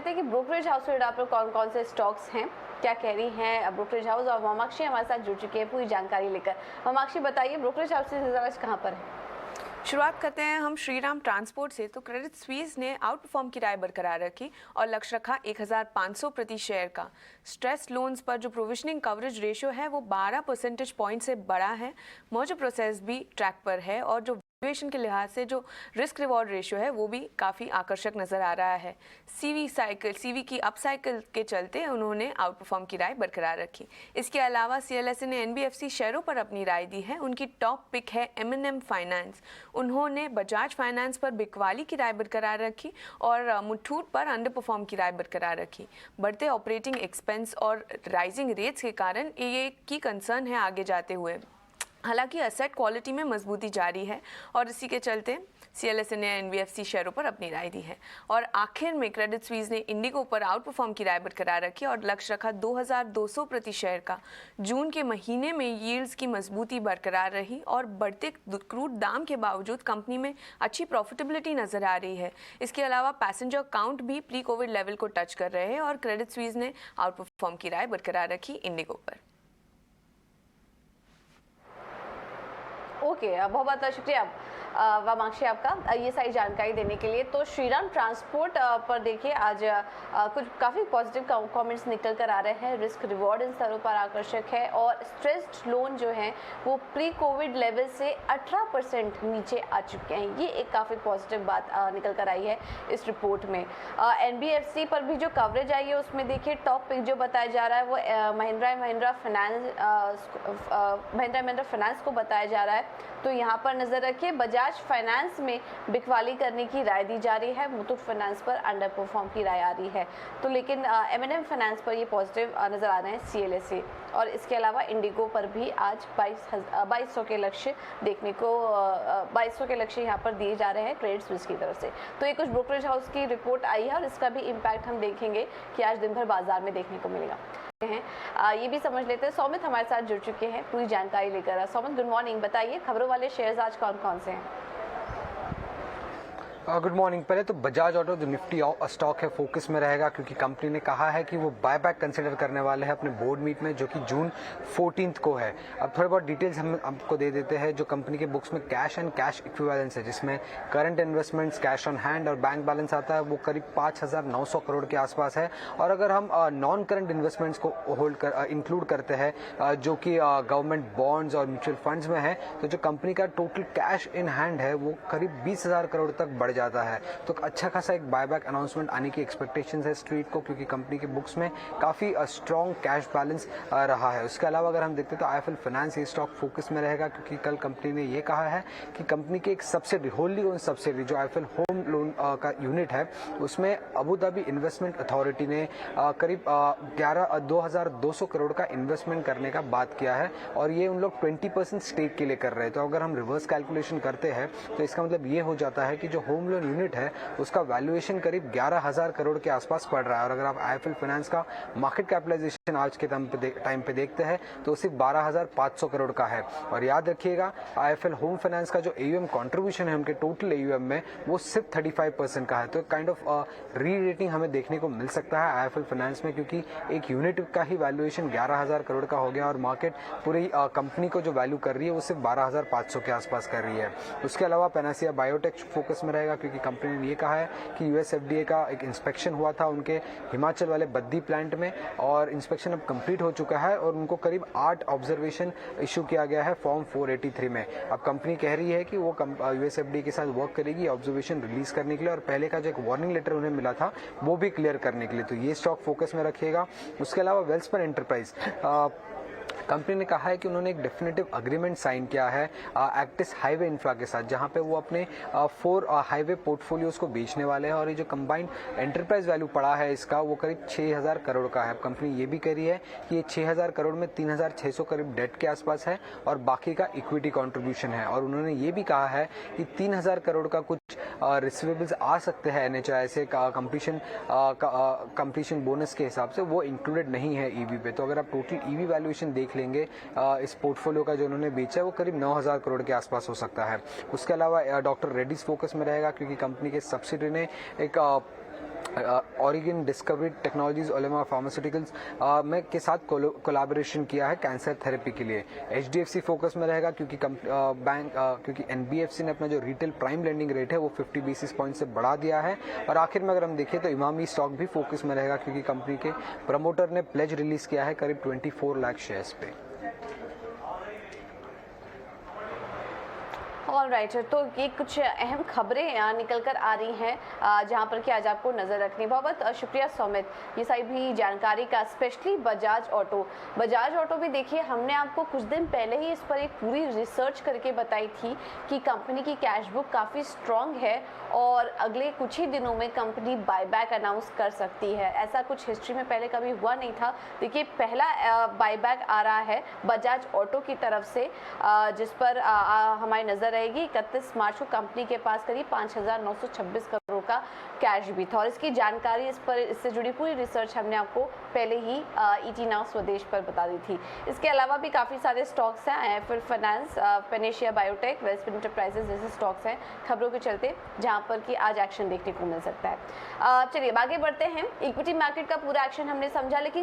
लेते हैं कि ब्रोकरेज हाउस से पर कौन कौन से स्टॉक्स हैं, क्या कह रही हैं ब्रोकरेज हाउस। और ममाक्षी हमारे साथ जुड़ चुके हैं पूरी जानकारी लेकर। ममाक्षी बताइए ब्रोकरेज हाउस से आज कहाँ पर है? शुरुआत करते हैं हम श्रीराम ट्रांसपोर्ट से। तो क्रेडिट स्विस ने आउट परफॉर्म की राय बरकरार रखी और लक्ष्य रखा 1500 प्रति शेयर का। स्ट्रेस लोन्स पर जो प्रोविजनिंग कवरेज रेशियो है वो 12 परसेंटेज पॉइंट से बड़ा है। मर्जर प्रोसेस भी ट्रैक पर है और जो वैल्यूएशन के लिहाज से जो रिस्क रिवॉर्ड रेशियो है वो भी काफ़ी आकर्षक नज़र आ रहा है। सीवी की अप साइकिल के चलते उन्होंने आउट परफॉर्म की राय बरकरार रखी। इसके अलावा CLSA ने NBFC शेयरों पर अपनी राय दी है। उनकी टॉप पिक है M&M फाइनेंस। उन्होंने बजाज फाइनेंस पर बिकवाली की राय बरकरार रखी और मुथूट पर अंडर परफॉर्म की राय बरकरार रखी। बढ़ते ऑपरेटिंग एक्सपेंस और राइजिंग रेट्स के कारण ये की कंसर्न है आगे जाते हुए। हालांकि एसेट क्वालिटी में मजबूती जारी है और इसी के चलते CLSA ने NBFC शेयरों पर अपनी राय दी है। और आखिर में क्रेडिट स्विस ने इंडिगो पर आउट परफॉर्म की राय बरकरार रखी और लक्ष्य रखा 2200 प्रति शेयर का। जून के महीने में यील्ड्स की मजबूती बरकरार रही और बढ़ते क्रूड दाम के बावजूद कंपनी में अच्छी प्रॉफिटेबिलिटी नजर आ रही है। इसके अलावा पैसेंजर काउंट भी प्री कोविड लेवल को टच कर रहे हैं और क्रेडिट स्विस ने आउट परफॉर्म की राय बरकरार रखी इंडिगो पर। ओके, बहुत बहुत शुक्रिया वामाक्षी आपका ये सारी जानकारी देने के लिए। तो श्रीराम ट्रांसपोर्ट पर देखिए आज कुछ काफ़ी पॉजिटिव कमेंट्स निकल कर आ रहे हैं। रिस्क रिवॉर्ड इन स्तरों पर आकर्षक है और स्ट्रेस्ड लोन जो हैं वो प्री कोविड लेवल से 18% नीचे आ चुके हैं। ये एक काफ़ी पॉजिटिव बात निकल कर आई है इस रिपोर्ट में। NBFC पर भी जो कवरेज आई है उसमें देखिए टॉप पिक जो बताया जा रहा है वो महिंद्रा एंड महिंद्रा फाइनेंस को बताया जा रहा है। तो यहाँ पर नज़र रखिए बजाज फाइनेंस में बिकवाली करने की राय दी जा रही है। मुथूट फाइनेंस पर अंडर परफॉर्म की राय आ रही है। तो लेकिन M&M फाइनेंस पर ये पॉजिटिव नज़र आ रहे हैं CLSA। और इसके अलावा इंडिगो पर भी आज 2200 के लक्ष्य देखने को 2200 के लक्ष्य यहाँ पर दिए जा रहे हैं क्रेडिट स्विस की तरफ से। तो ये कुछ ब्रोकरेज हाउस की रिपोर्ट आई है और इसका भी इम्पैक्ट हम देखेंगे कि आज दिन भर बाजार में देखने को मिलेगा। ये भी समझ लेते हैं। सौमित हमारे साथ जुड़ चुके हैं पूरी जानकारी लेकर। सौमित गुड मॉर्निंग, बताइए खबरों वाले शेयर्स आज कौन कौन से हैं? Good morning. पहले तो बजाज ऑटो जो निफ्टी स्टॉक है फोकस में रहेगा क्योंकि कंपनी ने कहा है कि वो बायबैक कंसिडर करने वाले हैं अपने बोर्ड मीट में जो कि जून 14 को है। अब थोड़े बहुत डिटेल्स हम आपको दे देते हैं। जो कंपनी के बुक्स में कैश एंड कैश इक्विवेलेंस है जिसमें current investments, cash on hand और बैंक बैलेंस आता है वो करीब 5900 करोड़ के आसपास है। और अगर हम नॉन करंट इन्वेस्टमेंट्स को होल्ड कर इंक्लूड करते हैं जो कि गवर्नमेंट बॉन्ड्स और म्यूचुअल फंड्स में है तो जो कंपनी का टोटल कैश इन हैंड है वो करीब 20,000 करोड़ तक बढ़ जाता है। तो अच्छा खासा एक बायबैक अनाउंसमेंट आने की एक्सपेक्टेशंस है स्ट्रीट को क्योंकि कंपनी के बुक्स में काफी स्ट्रॉन्ग कैश बैलेंस रहा है। उसके अलावा अगर हम देखते तो IIFL फाइनेंस ये स्टॉक फोकस में रहेगा क्योंकि कल कंपनी ने ये कहा है कि कंपनी की एक सब्सिडी होल्डी ओन सब्सिडी जो IIFL होम लोन का यूनिट है उसमें अबू धाबी इन्वेस्टमेंट अथॉरिटी ने करीब 2200 करोड़ का इन्वेस्टमेंट करने का बात किया है और ये उन लोग 20% स्टेक के लिए कर रहे हैं। तो अगर हम रिवर्स कैलकुलेशन करते हैं तो इसका मतलब ये हो जाता है कि जो होम लोन यूनिट है उसका वैल्यूएशन करीब 11,000 करोड़ के आसपास पड़ रहा है। और अगर आप IIFL फाइनेंस का मार्केट कैपिटलाइजेशन आज के टाइम पे देखते हैं तो सिर्फ 12,500 करोड़ का है। और याद रखिएगा IIFL होम फाइनेंस का जो AUM कंट्रीब्यूशन है उनके टोटल AUM में वो सिर्फ 35% का है। तो काइंड ऑफ री रेटिंग हमें देखने को मिल सकता है IIFL फाइनेंस में क्योंकि एक यूनिट का ही वैल्यूएशन 11,000 करोड़ का हो गया और मार्केट पूरी कंपनी को जो वैल्यू कर रही है वो सिर्फ 12,500 के आसपास कर रही है। उसके अलावा पैनासिया बायोटेक फोकस में रहेगा क्योंकि कंपनी ने ये कहा है कि US FDA का एक इंस्पेक्शन हुआ था उनके हिमाचल वाले बद्दी प्लांट में और इंस्पेक्शन अब कंप्लीट हो चुका है और उनको करीब 8 ऑब्जर्वेशन इशू किया गया है फॉर्म 483 में। अब कंपनी कह रही है कि वो US FDA के साथ वर्क करेगी ऑब्जर्वेशन रिलीज करने के लिए और पहले का जो एक वार्निंग लेटर उन्हें मिला था वो भी क्लियर करने के लिए। तो ये स्टॉक फोकस में रखिएगा। उसके अलावा वेल्सपन एंटरप्राइज कंपनी ने कहा है कि उन्होंने एक डेफिनेटिव अग्रीमेंट साइन किया है एक्टिस हाईवे इंफ्रा के साथ जहां पे वो अपने 4 हाईवे पोर्टफोलियोज को बेचने वाले हैं और ये जो कंबाइंड एंटरप्राइज वैल्यू पड़ा है इसका वो करीब 6,000 करोड़ का है। कंपनी ये भी कह रही है कि ये 6,000 करोड़ में 3,600 करीब डेट के आसपास है और बाकी का इक्विटी कॉन्ट्रीब्यूशन है। और उन्होंने ये भी कहा है कि 3,000 करोड़ का कुछ रिसीवेबल्स आ सकते हैं NHAI से कंप्लीशन बोनस के हिसाब से, वो इंक्लूडेड नहीं है EV पे। तो अगर आप टोटल EV वैल्यूएशन देख लेंगे इस पोर्टफोलियो का जो उन्होंने बेचा है वो करीब 9,000 करोड़ के आसपास हो सकता है। उसके अलावा डॉक्टर रेड्डीज फोकस में रहेगा क्योंकि कंपनी के सब्सिडी ने एक ऑरिगन डिस्कवरी टेक्नोलॉजीज, ओलेमा फार्मास्यूटिकल्स में के साथ कोलैबोरेशन किया है कैंसर थेरेपी के लिए। HDFC फोकस में रहेगा क्योंकि क्योंकि NBFC ने अपना जो रिटेल प्राइम लेंडिंग रेट है वो 50 बेसिस पॉइंट से बढ़ा दिया है। और आखिर में अगर हम देखें तो इमामी स्टॉक भी फोकस में रहेगा क्योंकि कंपनी के प्रमोटर ने प्लेज रिलीज किया है करीब 24 लाख शेयर्स पे। ऑल राइट, तो ये कुछ अहम खबरें निकल कर आ रही हैं जहां पर कि आज आपको नजर रखनी। बहुत शुक्रिया सौमित, ये सारी भी जानकारी का। स्पेशली बजाज ऑटो भी देखिए, हमने आपको कुछ दिन पहले ही इस पर एक पूरी रिसर्च करके बताई थी कि कंपनी की कैश बुक काफ़ी स्ट्रांग है और अगले कुछ ही दिनों में कंपनी बायबैक अनाउंस कर सकती है। ऐसा कुछ हिस्ट्री में पहले कभी हुआ नहीं था। देखिए, पहला बायबैक आ रहा है बजाज ऑटो की तरफ से, जिस पर हमारी नज़र रहेगी। 31 मार्च को कंपनी के पास करीब 5,926 करोड़ का कैश भी था और इसकी जानकारी इससे जुड़ी पूरी रिसर्च हमने आपको पहले ही ET नाउ स्वदेश पर बता दी थी। इसके अलावा भी काफ़ी सारे स्टॉक्स हैं, फिर finance, Panacea biotech, western enterprises जैसे स्टॉक्स हैं खबरों के चलते, जहां पर कि आज एक्शन देखने को मिल सकता है। चलिए आगे बढ़ते हैं। इक्विटी मार्केट का पूरा एक्शन हमने समझा, लेकिन